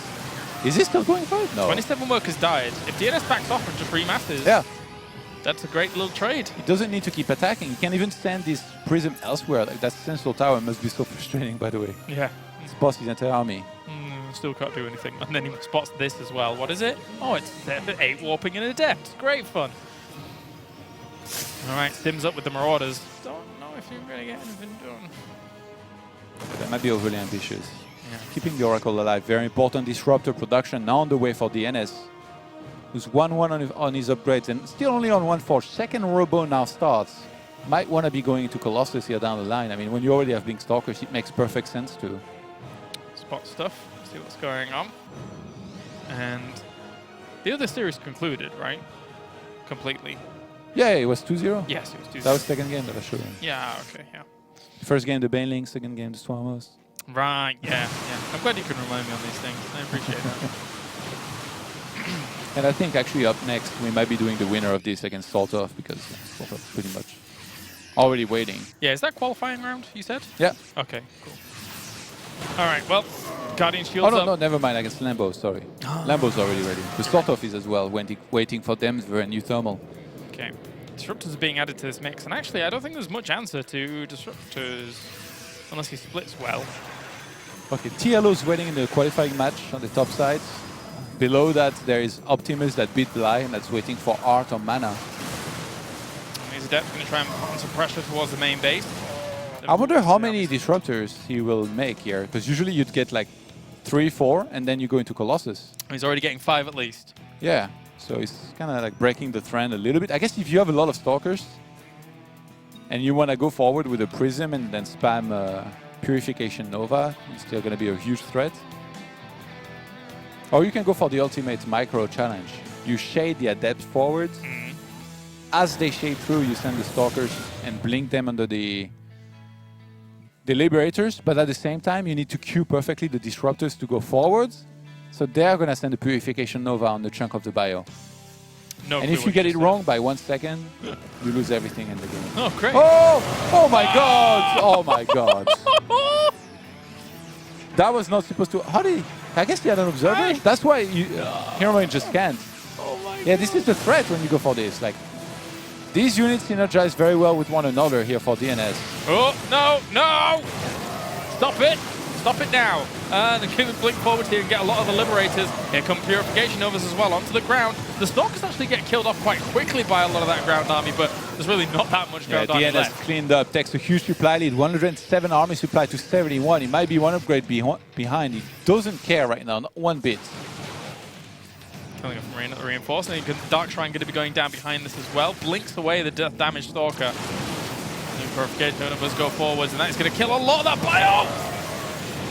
Speaker 2: Is he still going for it? No.
Speaker 1: 27 workers died. If DnS backs off and just remasters, that's a great little trade.
Speaker 2: He doesn't need to keep attacking. He can even send this Prism elsewhere. Like, that Central Tower must be so frustrating, by the way.
Speaker 1: Yeah.
Speaker 2: Spots his entire army.
Speaker 1: Still can't do anything. And then he spots this as well. What is it? Oh, it's 8 warping and Adept. Great fun. All right, Sims up with the Marauders. Don't know if you're going to get anything done.
Speaker 2: That might be overly ambitious.
Speaker 1: Yeah.
Speaker 2: Keeping the Oracle alive, very important. Disruptor production now on the way for DnS, who's 1-1 on his upgrades and still only on 1 forge. Second Robo now starts. Might want to be going into Colossus here down the line. I mean, when you already have Blink Stalkers, it makes perfect sense to
Speaker 1: spot stuff, see what's going on. And the other series concluded, right? Completely.
Speaker 2: Yeah, it was 2-0.
Speaker 1: Yes, it was 2-0.
Speaker 2: That was second game that I showed you.
Speaker 1: Yeah, okay, yeah.
Speaker 2: First game, the Baneling. Second game, the Swarmos.
Speaker 1: Right, yeah. I'm glad you can remind me on these things. I appreciate that.
Speaker 2: And I think actually up next, we might be doing the winner of this against SortOf, because SortOf pretty much already waiting.
Speaker 1: Yeah, is that qualifying round, you said?
Speaker 2: Yeah.
Speaker 1: Okay, cool. All right, well, Guardian Shields
Speaker 2: Oh, no,
Speaker 1: up.
Speaker 2: no, never mind, against Lambo, sorry. Lambo's already ready. The SortOf is as well, waiting for Demsver and New Thermal.
Speaker 1: Okay. Disruptors are being added to this mix, and actually, I don't think there's much answer to Disruptors unless he splits well.
Speaker 2: Okay, TLO's waiting in the qualifying match on the top side. Below that, there is Optimus that beat Bly, and that's waiting for Art or Mana.
Speaker 1: He's Adept going to try and put on some pressure towards the main base.
Speaker 2: I wonder how many disruptors he will make here, because usually you'd get like 3, 4, and then you go into Colossus.
Speaker 1: He's already getting 5 at least.
Speaker 2: Yeah, so he's kind of like breaking the trend a little bit. I guess if you have a lot of Stalkers, and you want to go forward with a Prism and then spam Purification Nova, it's still going to be a huge threat. Or you can go for the ultimate micro challenge. You shade the Adept forward. As they shade through, you send the Stalkers and blink them under the Liberators, but at the same time, you need to queue perfectly the Disruptors to go forwards. So they're going to send the Purification Nova on the chunk of the bio.
Speaker 1: No
Speaker 2: And if you get it wrong by 1 second, you lose everything in the game.
Speaker 1: Oh, great.
Speaker 2: Oh my God! Oh my God! That was not supposed to... How did he... I guess he had an observer? That's why HeroMarine just can't.
Speaker 1: Oh my
Speaker 2: Yeah, this is the threat when you go for this. Like, these units synergize very well with one another here for DnS.
Speaker 1: Oh, no, no! Stop it! Stop it now. And the King blink forward here and get a lot of the Liberators. Here come Purification Novas as well onto the ground. The Stalkers actually get killed off quite quickly by a lot of that ground army, but there's really not that much ground army
Speaker 2: DnS
Speaker 1: left.
Speaker 2: cleaned up, takes a huge supply lead, 107 army supply to 71. He might be one upgrade behind. He doesn't care right now, not one bit.
Speaker 1: Coming up from Marine at the reinforcement. Dark Shrine going to be going down behind this as well. Blinks away the death damage Stalker. New Purification Novas go forwards, and that is going to kill a lot of that bio!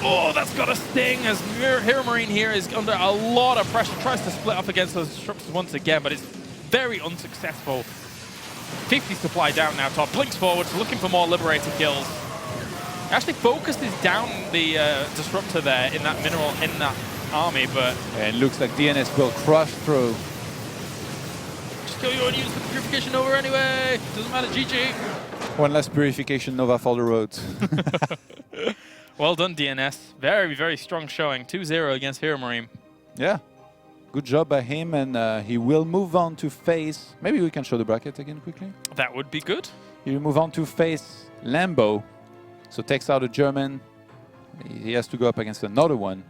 Speaker 1: Oh, that's got a sting as HeroMarine here is under a lot of pressure. Tries to split up against those Disruptors once again, but it's very unsuccessful. 50 supply down now top. Blinks forwards, looking for more Liberator kills. Actually focused is down the Disruptor there in that mineral, in that army, but...
Speaker 2: And it looks like DnS will crush through.
Speaker 1: Just kill your units with the Purification Nova anyway. Doesn't matter, GG.
Speaker 2: One last Purification Nova for the road.
Speaker 1: Well done, DnS. Very, very strong showing. 2-0 against HeroMarine.
Speaker 2: Yeah. Good job by him, and he will move on to face... Maybe we can show the bracket again quickly.
Speaker 1: That would be good.
Speaker 2: He will move on to face Lambo. So takes out a German. He has to go up against another one.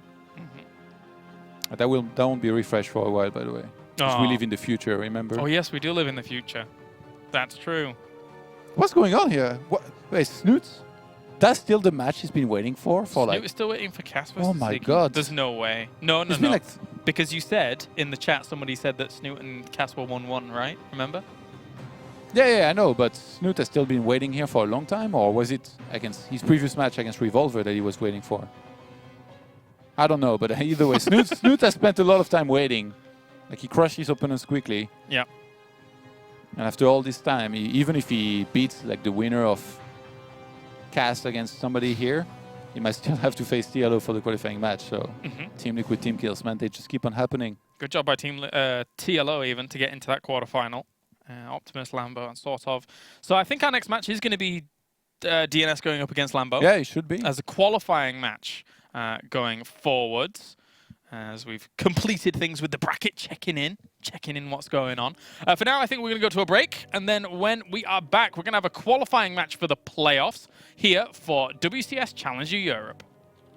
Speaker 2: That won't be refreshed for a while, by the way. Because we live in the future, remember?
Speaker 1: Oh, yes, we do live in the future. That's true.
Speaker 2: What's going on here? What? Wait, Snoots? That's still the match he's been waiting for
Speaker 1: Snoot
Speaker 2: like...
Speaker 1: is still waiting for Casper.
Speaker 2: Oh my God.
Speaker 1: There's no way. No.
Speaker 2: Like
Speaker 1: because you said in the chat, somebody said that Snoot and Casper 1-1, right? Remember?
Speaker 2: Yeah, I know, but Snoot has still been waiting here for a long time, or was it against his previous match against Revolver that he was waiting for? I don't know, but either way, Snoot has spent a lot of time waiting. Like, he crushed his opponents quickly.
Speaker 1: Yeah.
Speaker 2: And after all this time, even if he beats like the winner of Cast against somebody here, he might still have to face TLO for the qualifying match. So Team Liquid, Team Kills, man, they just keep on happening.
Speaker 1: Good job by Team TLO even to get into that quarterfinal. Optimus, Lambo, and SortOf. So I think our next match is going to be DnS going up against Lambo.
Speaker 2: Yeah, it should be.
Speaker 1: As a qualifying match going forwards. As we've completed things with the bracket, checking in what's going on. For now, I think we're going to go to a break, and then when we are back, we're going to have a qualifying match for the playoffs here for WCS Challenger Europe.